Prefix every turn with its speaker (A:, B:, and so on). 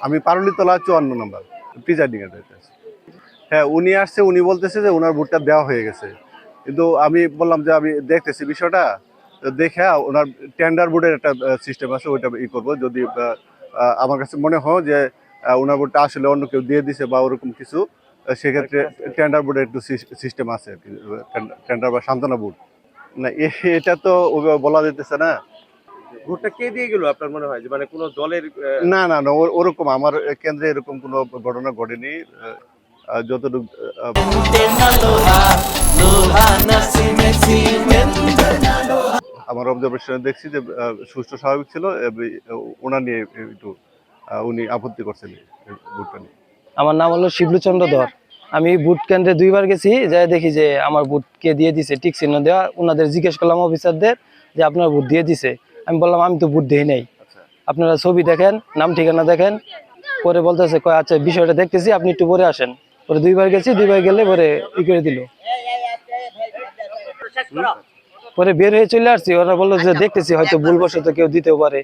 A: আমি পারুলিতলা 54 নম্বর presiding agent. হ্যাঁ, উনি আসছে, উনি বলতেছে যে ওনার ভোটটা দেওয়া হয়ে গেছে, কিন্তু আমি বললাম যে আমি দেখতেছি বিষয়টা, দেখে ওনার টেন্ডার বোর্ডের একটা সিস্টেম আছে, ওইটা করবো। যদি আমার কাছে মনে হয় যে ওনার ভোটটা আসলে অন্য কেউ দিয়ে দিছে বা ওরকম কিছু, সেক্ষেত্রে টেন্ডার বোর্ডের একটু সিস্টেম আছে আর কি, টেন্ডার বা সান্ত্বনা বোর্ড। না, এটা তো ওইভাবে বলা যেতেছে না।
B: ভোটটা কে দিয়ে গেল আপনার মনে হয়, যে মানে কোনো দলের
A: না না না, ওরকম আমার কেন্দ্রে এরকম কোনো ঘটনা ঘটেনি। যতটুকু আমার অবজারভেশনে দেখছি যে সুষ্ঠু স্বাভাবিক ছিল। ওনার নিয়ে একটু উনি আপত্তি করছেন ভোটটা নিয়ে।
C: আমার নাম হলো শিবলুচন্দ্র ধর। আমি ভোট কেন্দ্রে 2বার গেছি, যাই দেখি যে আমার ভোট কে দিয়ে দিছে, টিক চিহ্ন দেওয়া। ওনাদের জিজ্ঞেস করলাম অফিসারদের যে আপনার ভোট দিয়ে দিছে। আমি বললাম আমি তো ভোট দিই নাই, আপনারা ছবি দেখেন, নাম ঠিকানা দেখেন। পরে বলতেছে আচ্ছা বিষয়টা দেখতেছি, আপনি একটু পরে আসেন। পরে 2বার গেছি, 2বার গেলে পরে ই করে দিল। পরে বের হয়ে চলে আসছি, ওরা বললো যে দেখতেছি হয়তো ভুলবশত কেউ দিতেও পারে।